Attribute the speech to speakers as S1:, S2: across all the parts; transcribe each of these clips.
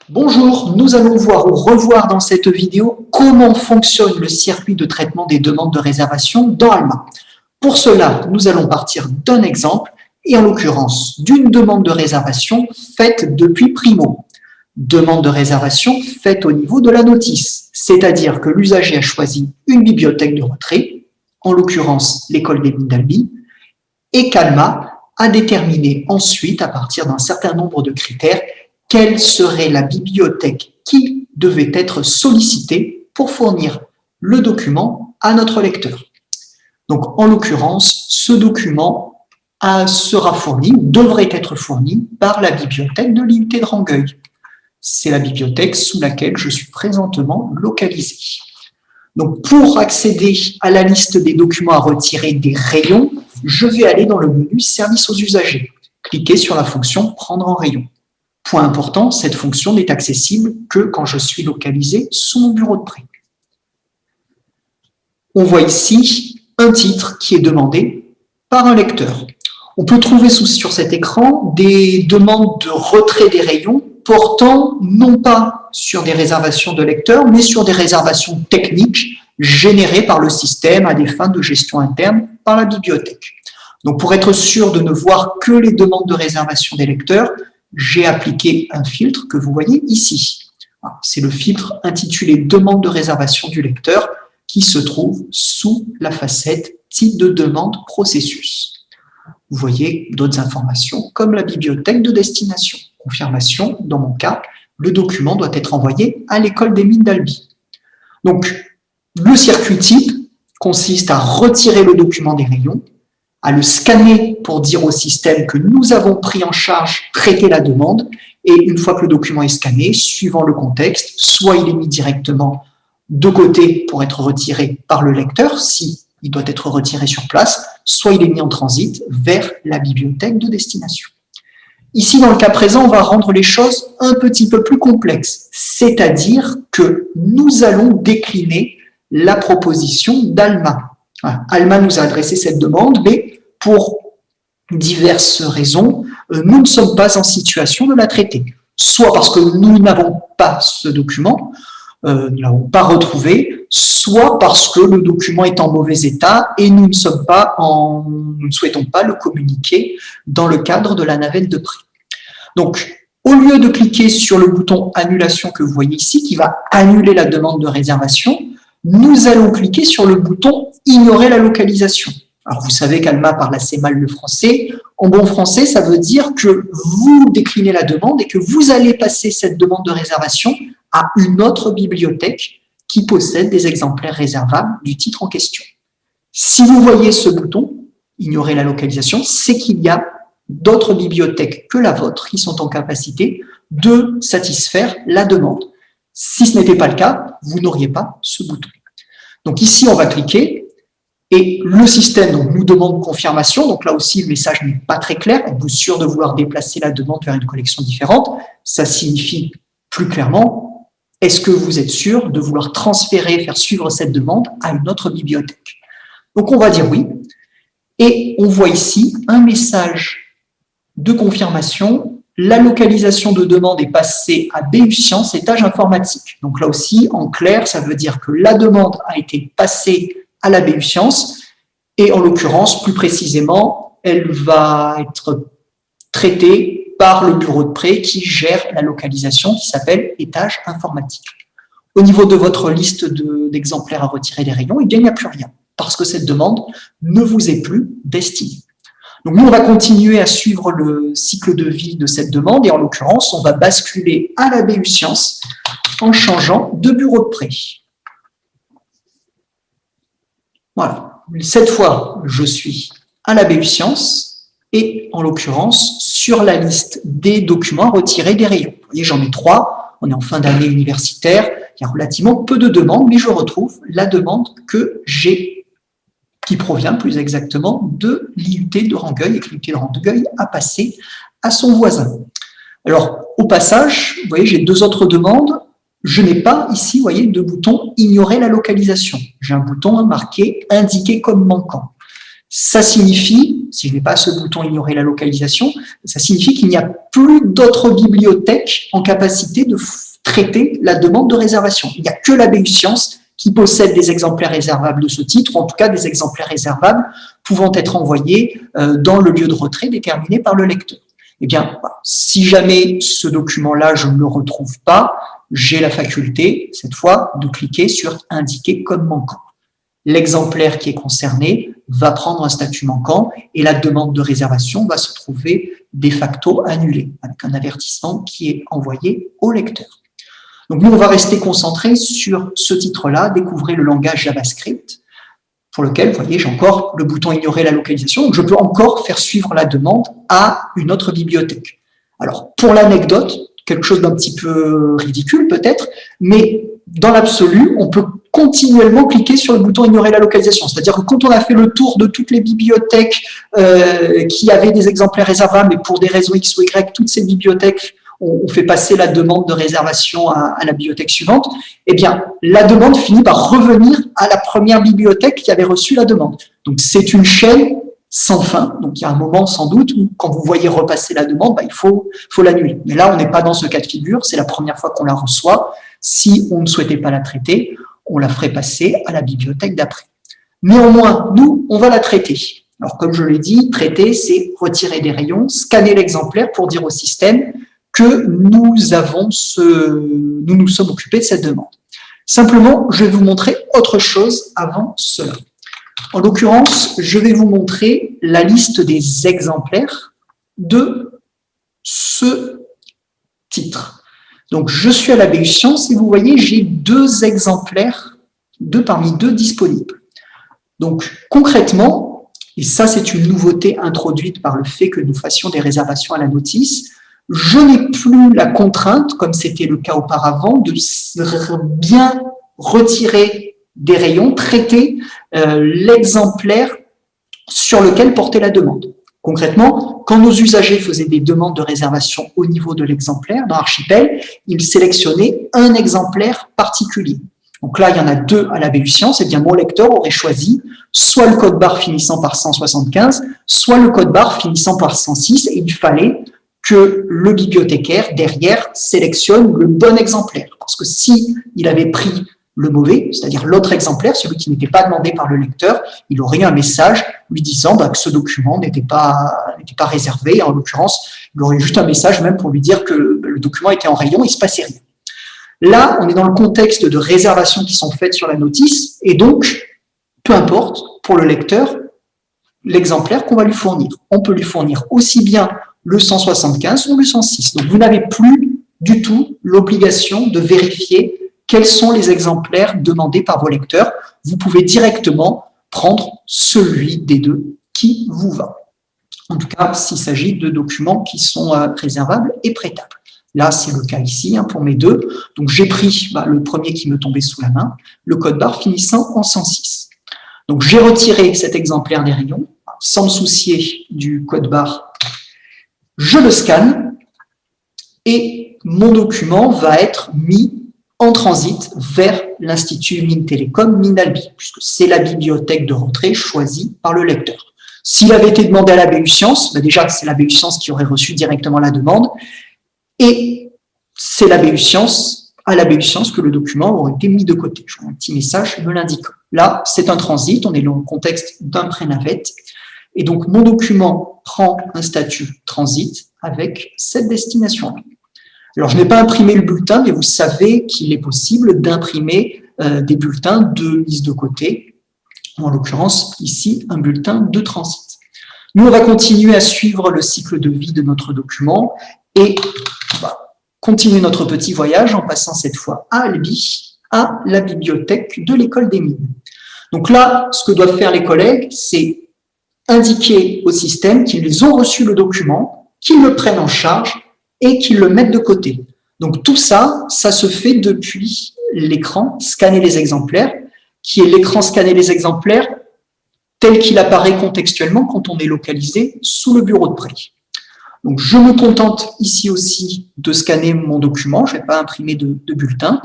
S1: Bonjour, nous allons voir ou revoir dans cette vidéo comment fonctionne le circuit de traitement des demandes de réservation dans Alma. Pour cela, nous allons partir d'un exemple et en l'occurrence d'une demande de réservation faite depuis Primo. Demande de réservation faite au niveau de la notice, c'est-à-dire que l'usager a choisi une bibliothèque de retrait, en l'occurrence l'école des Mines d'Albi, et qu'Alma a déterminé ensuite, à partir d'un certain nombre de critères, quelle serait la bibliothèque qui devait être sollicitée pour fournir le document à notre lecteur. Donc, en l'occurrence, ce document sera fourni, ou devrait être fourni, par la bibliothèque de l'IUT de Rangueil. C'est la bibliothèque sous laquelle je suis présentement localisé. Donc, pour accéder à la liste des documents à retirer des rayons, je vais aller dans le menu « Service aux usagers ». Cliquez sur la fonction « Prendre en rayon ». Point important, cette fonction n'est accessible que quand je suis localisé sous mon bureau de prêt. On voit ici un titre qui est demandé par un lecteur. On peut trouver sur cet écran des demandes de retrait des rayons portant non pas sur des réservations de lecteurs, mais sur des réservations techniques générées par le système à des fins de gestion interne par la bibliothèque. Donc, pour être sûr de ne voir que les demandes de réservation des lecteurs, j'ai appliqué un filtre que vous voyez ici. C'est le filtre intitulé « Demande de réservation du lecteur » qui se trouve sous la facette « Type de demande processus ». Vous voyez d'autres informations comme la bibliothèque de destination. Confirmation, dans mon cas, le document doit être envoyé à l'école des Mines d'Albi. Donc, le circuit type consiste à retirer le document des rayons, à le scanner pour dire au système que nous avons pris en charge, traité la demande, et une fois que le document est scanné, suivant le contexte, soit il est mis directement de côté pour être retiré par le lecteur, si il doit être retiré sur place, soit il est mis en transit vers la bibliothèque de destination. Ici, dans le cas présent, on va rendre les choses un petit peu plus complexes, c'est-à-dire que nous allons décliner la proposition d'Alma. Alma nous a adressé cette demande, mais pour diverses raisons, nous ne sommes pas en situation de la traiter. Soit parce que nous n'avons pas ce document, nous ne l'avons pas retrouvé, soit parce que le document est en mauvais état et nous ne souhaitons pas le communiquer dans le cadre de la navette de prêt. Donc, au lieu de cliquer sur le bouton « Annulation » que vous voyez ici, qui va annuler la demande de réservation, nous allons cliquer sur le bouton « Ignorer la localisation ». Alors, vous savez qu'Alma parle assez mal le français. En bon français, ça veut dire que vous déclinez la demande et que vous allez passer cette demande de réservation à une autre bibliothèque qui possède des exemplaires réservables du titre en question. Si vous voyez ce bouton « Ignorer la localisation », c'est qu'il y a d'autres bibliothèques que la vôtre qui sont en capacité de satisfaire la demande. Si ce n'était pas le cas, vous n'auriez pas ce bouton. Donc ici, on va cliquer et le système nous demande confirmation. Donc là aussi, le message n'est pas très clair. Êtes-vous sûr de vouloir déplacer la demande vers une collection différente? Ça signifie plus clairement, est-ce que vous êtes sûr de vouloir transférer, faire suivre cette demande à une autre bibliothèque? Donc on va dire oui. Et on voit ici un message de confirmation. La localisation de demande est passée à BU Sciences, étage informatique. Donc là aussi, en clair, ça veut dire que la demande a été passée à la BU Sciences et en l'occurrence, plus précisément, elle va être traitée par le bureau de prêt qui gère la localisation qui s'appelle étage informatique. Au niveau de votre liste d'exemplaires à retirer des rayons, il n'y a plus rien parce que cette demande ne vous est plus destinée. Donc nous, on va continuer à suivre le cycle de vie de cette demande et en l'occurrence, on va basculer à la BU Sciences en changeant de bureau de prêt. Voilà. Cette fois, je suis à la BU Sciences et en l'occurrence, sur la liste des documents à retirer des rayons. Vous voyez, j'en ai 3. On est en fin d'année universitaire. Il y a relativement peu de demandes, mais je retrouve la demande que j'ai qui provient plus exactement de l'IUT de Rangueil et que l'IUT de Rangueil a passé à son voisin. Alors, au passage, vous voyez, j'ai 2 autres demandes. Je n'ai pas ici, vous voyez, de bouton « Ignorer la localisation ». J'ai un bouton marqué « Indiqué comme manquant ». Ça signifie, si je n'ai pas ce bouton ignorer la localisation, ça signifie qu'il n'y a plus d'autres bibliothèques en capacité de traiter la demande de réservation. Il n'y a que la BU Sciences qui possède des exemplaires réservables de ce titre, ou en tout cas des exemplaires réservables pouvant être envoyés dans le lieu de retrait déterminé par le lecteur. Eh bien, si jamais ce document-là, je ne le retrouve pas, j'ai la faculté, cette fois, de cliquer sur « Indiquer code manquant ». L'exemplaire qui est concerné va prendre un statut manquant et la demande de réservation va se trouver de facto annulée, avec un avertissement qui est envoyé au lecteur. Donc nous, on va rester concentré sur ce titre-là, découvrir le langage JavaScript, pour lequel, vous voyez, j'ai encore le bouton « Ignorer la localisation », donc je peux encore faire suivre la demande à une autre bibliothèque. Alors, pour l'anecdote, quelque chose d'un petit peu ridicule peut-être, mais dans l'absolu, on peut continuellement cliquer sur le bouton « Ignorer la localisation ». C'est-à-dire que quand on a fait le tour de toutes les bibliothèques qui avaient des exemplaires réservables, mais pour des raisons X ou Y, toutes ces bibliothèques, on fait passer la demande de réservation à la bibliothèque suivante, eh bien, la demande finit par revenir à la première bibliothèque qui avait reçu la demande. Donc, c'est une chaîne sans fin. Donc, il y a un moment, sans doute, où quand vous voyez repasser la demande, il faut l'annuler. Mais là, on n'est pas dans ce cas de figure. C'est la première fois qu'on la reçoit. Si on ne souhaitait pas la traiter, on la ferait passer à la bibliothèque d'après. Néanmoins, nous, on va la traiter. Alors, comme je l'ai dit, traiter, c'est retirer des rayons, scanner l'exemplaire pour dire au système que nous nous sommes occupés de cette demande. Simplement, je vais vous montrer autre chose avant cela. En l'occurrence, je vais vous montrer la liste des exemplaires de ce titre. Donc, je suis à la BU Sciences et vous voyez, j'ai 2 exemplaires, 2 parmi 2 disponibles. Donc, concrètement, et ça c'est une nouveauté introduite par le fait que nous fassions des réservations à la notice, je n'ai plus la contrainte, comme c'était le cas auparavant, de bien retirer des rayons, traiter l'exemplaire sur lequel portait la demande. Concrètement, quand nos usagers faisaient des demandes de réservation au niveau de l'exemplaire, dans Archipel, ils sélectionnaient un exemplaire particulier. Donc là, il y en a 2 à la BU Sciences, et bien mon lecteur aurait choisi soit le code barre finissant par 175, soit le code barre finissant par 106, et il fallait que le bibliothécaire, derrière, sélectionne le bon exemplaire. Parce que si il avait pris le mauvais, c'est-à-dire l'autre exemplaire, celui qui n'était pas demandé par le lecteur, il aurait eu un message lui disant que ce document n'était pas réservé. En l'occurrence, il aurait juste un message même pour lui dire que le document était en rayon, il ne se passait rien. Là, on est dans le contexte de réservations qui sont faites sur la notice, et donc, peu importe, pour le lecteur, l'exemplaire qu'on va lui fournir. On peut lui fournir aussi bien le 175 ou le 106. Donc, vous n'avez plus du tout l'obligation de vérifier quels sont les exemplaires demandés par vos lecteurs. Vous pouvez directement prendre celui des 2 qui vous va. En tout cas, s'il s'agit de documents qui sont réservables et prêtables. Là, c'est le cas ici pour mes 2. Donc, j'ai pris le premier qui me tombait sous la main, le code barre finissant en 106. Donc, j'ai retiré cet exemplaire des rayons, sans me soucier du code barre. Je le scanne et mon document va être mis en transit vers l'Institut Mines Télécom Minalbi, puisque c'est la bibliothèque de rentrée choisie par le lecteur. S'il avait été demandé à la BU Sciences, déjà c'est la BU Sciences qui aurait reçu directement la demande, et c'est la BU Sciences, à la BU Sciences que le document aurait été mis de côté. Je vois un petit message me l'indiquant. Là, c'est un transit, on est dans le contexte d'un pré-navette, et donc mon document prend un statut transit avec cette destination. Alors, je n'ai pas imprimé le bulletin, mais vous savez qu'il est possible d'imprimer des bulletins de mise de côté, en l'occurrence, ici, un bulletin de transit. Nous, on va continuer à suivre le cycle de vie de notre document et on va continuer notre petit voyage en passant cette fois à Albi, à la bibliothèque de l'école des mines. Donc là, ce que doivent faire les collègues, c'est indiquer au système qu'ils ont reçu le document, qu'ils le prennent en charge et qu'ils le mettent de côté. Donc tout ça, ça se fait depuis l'écran scanner les exemplaires, qui est l'écran scanner les exemplaires tel qu'il apparaît contextuellement quand on est localisé sous le bureau de prêt. Donc je me contente ici aussi de scanner mon document, je ne vais pas imprimer de bulletin.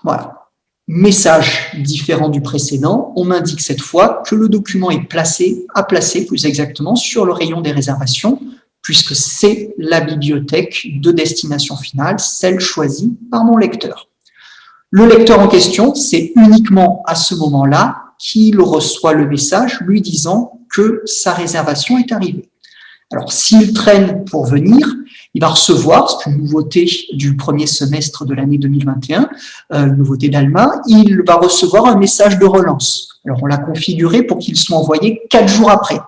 S1: Voilà. Message différent du précédent, on m'indique cette fois que le document est à placer plus exactement sur le rayon des réservations, puisque c'est la bibliothèque de destination finale, celle choisie par mon lecteur. Le lecteur en question, c'est uniquement à ce moment-là qu'il reçoit le message lui disant que sa réservation est arrivée. Alors, s'il traîne pour venir, il va recevoir, c'est une nouveauté du premier semestre de l'année 2021, une nouveauté d'Alma, il va recevoir un message de relance. Alors, on l'a configuré pour qu'il soit envoyé 4 jours après.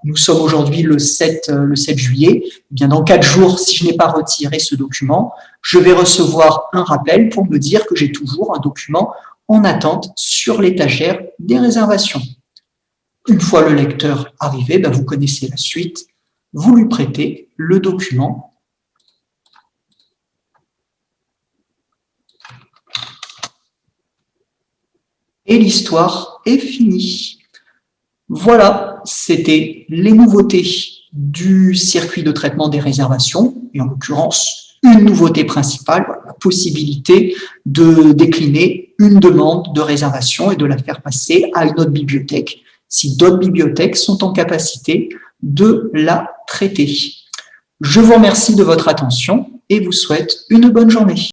S1: Nous sommes aujourd'hui le 7 juillet. Eh bien, dans 4 jours, si je n'ai pas retiré ce document, je vais recevoir un rappel pour me dire que j'ai toujours un document en attente sur l'étagère des réservations. Une fois le lecteur arrivé, vous connaissez la suite. Vous lui prêtez le document. Et l'histoire est finie. Voilà, c'était les nouveautés du circuit de traitement des réservations, et en l'occurrence, une nouveauté principale, la possibilité de décliner une demande de réservation et de la faire passer à une autre bibliothèque, si d'autres bibliothèques sont en capacité de la traiter. Je vous remercie de votre attention et vous souhaite une bonne journée.